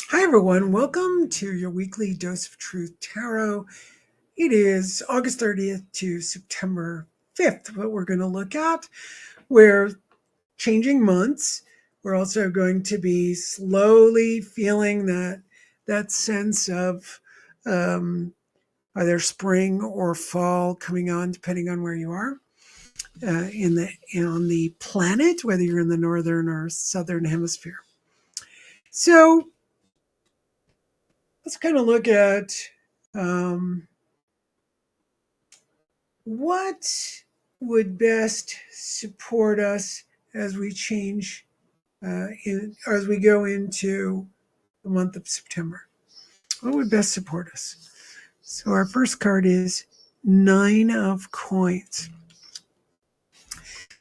Hi, everyone. Welcome to your weekly Dose of Truth Tarot. It is August 30th to September 5th, what we're going to look at. We're changing months. We're also going to be slowly feeling that sense of either spring or fall coming on, depending on where you are on the planet, whether you're in the northern or southern hemisphere. So let's kind of look at what would best support us as we change as we go into the month of September. What would best support us? So our first card is Nine of Coins.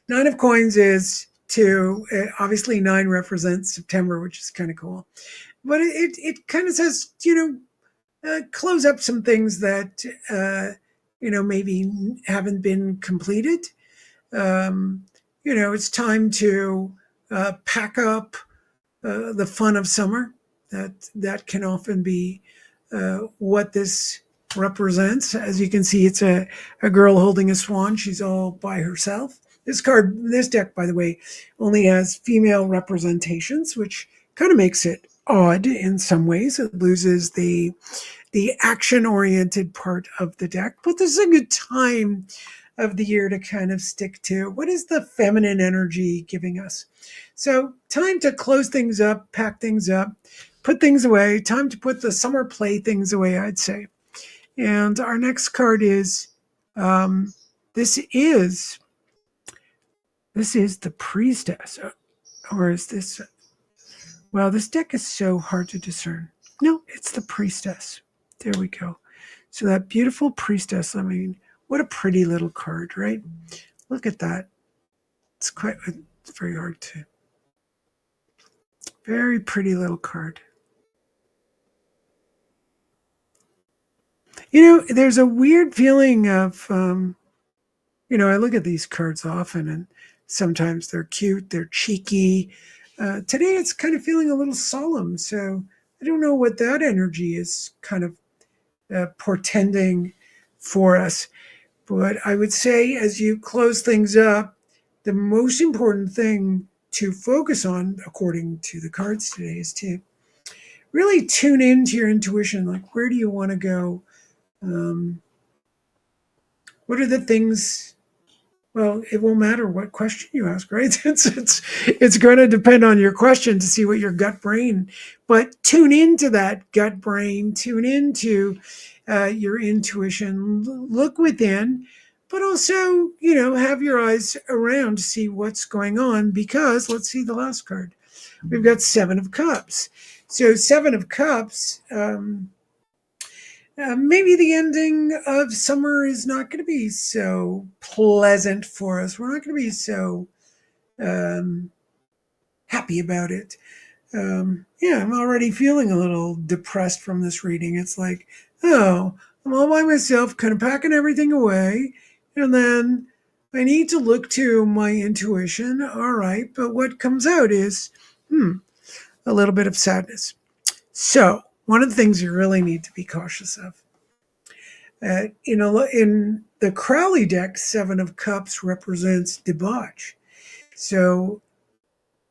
Nine of Coins is obviously nine represents September, which is kind of cool. But it kind of says, close up some things that, maybe haven't been completed. It's time to pack up the fun of summer. That can often be what this represents. As you can see, it's a girl holding a swan. She's all by herself. This deck, by the way, only has female representations, which kind of makes it odd in some ways. It loses the action-oriented part of the deck, but this is a good time of the year to kind of stick to what is the feminine energy giving us. So time to close things up, pack things up, put things away, time to put the summer play things away, I'd say. And our next card is this is the Priestess, or is this? Well, this deck is so hard to discern. No, it's the Priestess. There we go. So that beautiful Priestess. I mean, what a pretty little card, right? Look at that. It's very hard to. Very pretty little card. There's a weird feeling of, I look at these cards often and sometimes they're cute, they're cheeky. Today it's kind of feeling a little solemn. So I don't know what that energy is kind of portending for us. But I would say as you close things up, the most important thing to focus on, according to the cards today, is to really tune into your intuition. Like, where do you want to go? What are the things? Well, it won't matter what question you ask, right? It's going to depend on your question to see what your gut brain. But tune into that gut brain. Tune into your intuition. Look within, but also have your eyes around to see what's going on. Because let's see the last card. We've got Seven of Cups. So Seven of Cups. Maybe the ending of summer is not going to be so pleasant for us. We're not going to be so happy about it. I'm already feeling a little depressed from this reading. It's like, oh, I'm all by myself, kind of packing everything away. And then I need to look to my intuition. All right. But what comes out is, a little bit of sadness. So, one of the things you really need to be cautious of. In the Crowley deck, Seven of Cups represents debauch. So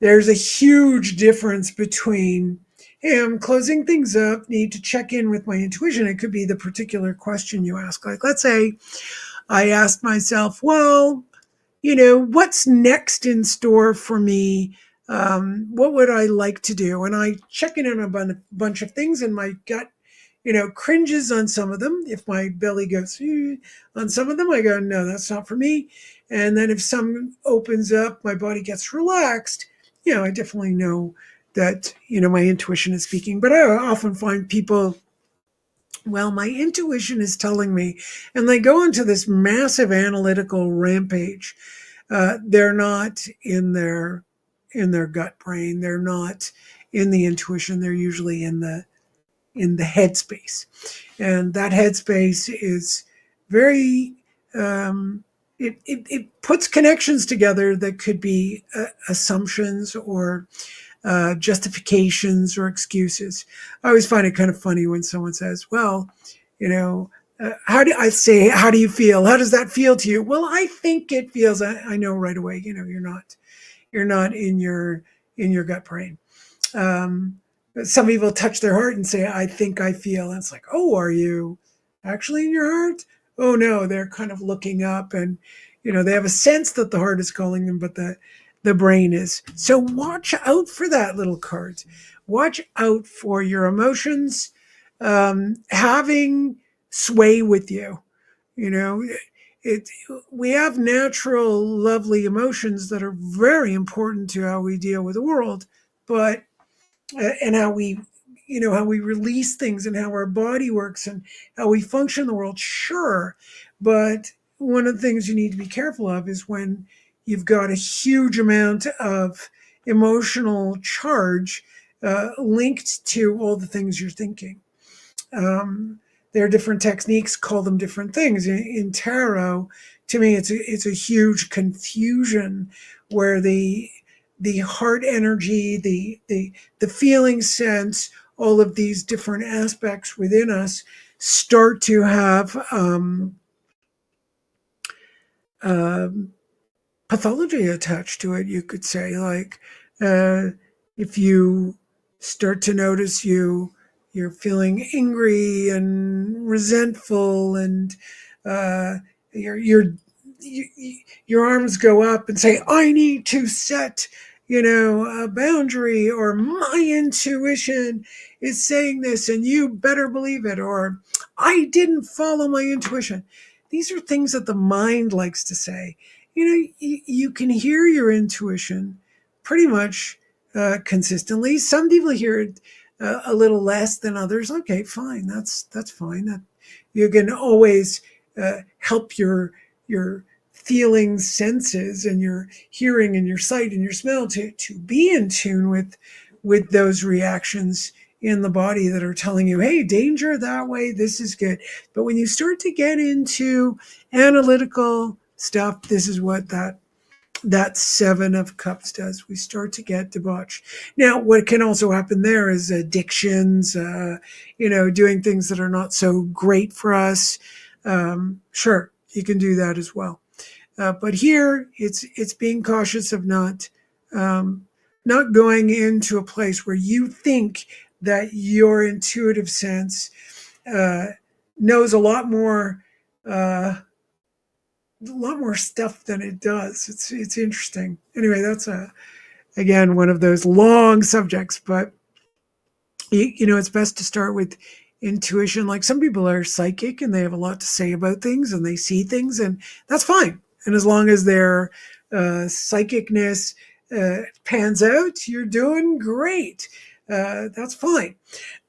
there's a huge difference between, hey, I'm closing things up, need to check in with my intuition. It could be the particular question you ask. Like, let's say I asked myself, well, what's next in store for me? What would I like to do? And I check in on a bunch of things, and my gut, cringes on some of them. If my belly goes on some of them, I go, no, that's not for me. And then if some opens up, my body gets relaxed. I definitely know that my intuition is speaking. But I often find people, well, my intuition is telling me, and they go into this massive analytical rampage. They're not in their gut brain. They're not in the intuition. They're usually in the headspace, and that headspace is very. It puts connections together that could be assumptions or justifications or excuses. I always find it kind of funny when someone says, "Well, you know, how do I say? How do you feel? How does that feel to you?" Well, I think it feels. I know right away. You're not in your gut brain. Um, some people touch their heart and say, "I think I feel." And it's like, "Oh, are you actually in your heart?" Oh no, they're kind of looking up, and they have a sense that the heart is calling them, but the brain is. So watch out for that, little cards. Watch out for your emotions having sway with you. You know, it. We have natural, lovely emotions that are very important to how we deal with the world, but and how we release things and how our body works and how we function in the world, sure, but one of the things you need to be careful of is when you've got a huge amount of emotional charge linked to all the things you're thinking. There are different techniques, call them different things. In tarot, to me, it's a huge confusion where the heart energy, the feeling sense, all of these different aspects within us start to have um, pathology attached to it, you could say. Like, uh, if you start to notice you're feeling angry and resentful, and uh, you're your arms go up and say, "I need to set a boundary," or "My intuition is saying this and you better believe it," or "I didn't follow my intuition." These are things that the mind likes to say. You can hear your intuition pretty much consistently. Some people hear it a little less than others. Okay, fine. That's fine. That you can always help your feeling senses and your hearing and your sight and your smell to be in tune with those reactions in the body that are telling you, "Hey, danger that way, this is good." But when you start to get into analytical stuff, this is what that Seven of Cups does. We start to get debauched. Now, what can also happen there is addictions, doing things that are not so great for us. Sure, you can do that as well. But here, it's being cautious of not going into a place where you think that your intuitive sense uh, knows a lot more stuff than it does. It's interesting. Anyway, that's again one of those long subjects, but it's best to start with intuition. Like, some people are psychic and they have a lot to say about things and they see things, and that's fine. And as long as their psychicness pans out, you're doing great. That's fine.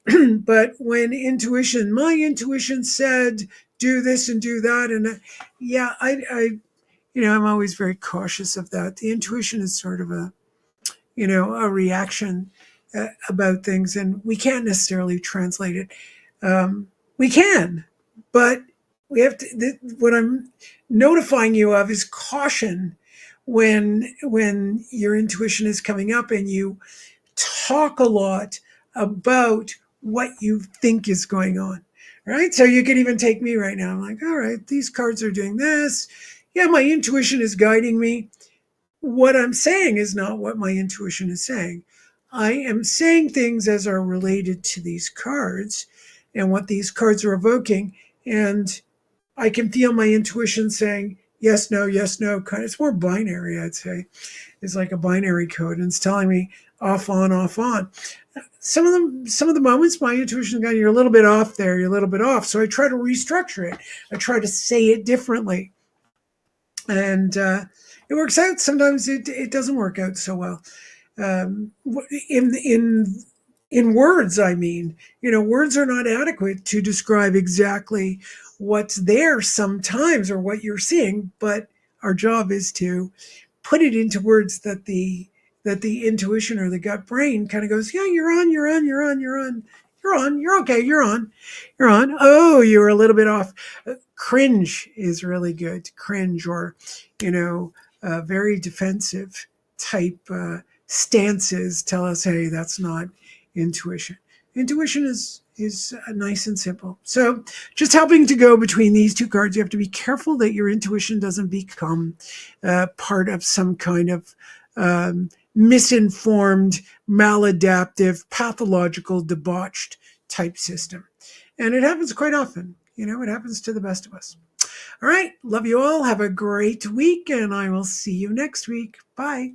But when my intuition said do this and do that, and yeah, I'm always very cautious of that. The intuition is sort of a reaction about things, and we can't necessarily translate it. We can, but we have to. What I'm notifying you of is caution when your intuition is coming up and you talk a lot about what you think is going on. Right? So you could even take me right now. I'm like, all right, these cards are doing this. Yeah, my intuition is guiding me. What I'm saying is not what my intuition is saying. I am saying things as are related to these cards and what these cards are evoking. And I can feel my intuition saying yes, no, yes, no. It's more binary, I'd say. It's like a binary code, and it's telling me off, on, off, on. Some of the moments, my intuition is going, "You're a little bit off there. You're a little bit off." So I try to restructure it. I try to say it differently, and it works out. Sometimes it doesn't work out so well. In words, I mean, words are not adequate to describe exactly what's there sometimes or what you're seeing, but our job is to put it into words that the intuition or the gut brain kind of goes, yeah, you're okay, you're on. Oh, you were a little bit off. Cringe is really good. Cringe, or very defensive type stances tell us, hey, that's not intuition. Intuition is nice and simple. So just helping to go between these two cards, you have to be careful that your intuition doesn't become part of some kind of misinformed, maladaptive, pathological, debauched type system. And it happens quite often. It happens to the best of us. All right. Love you all. Have a great week, and I will see you next week. Bye.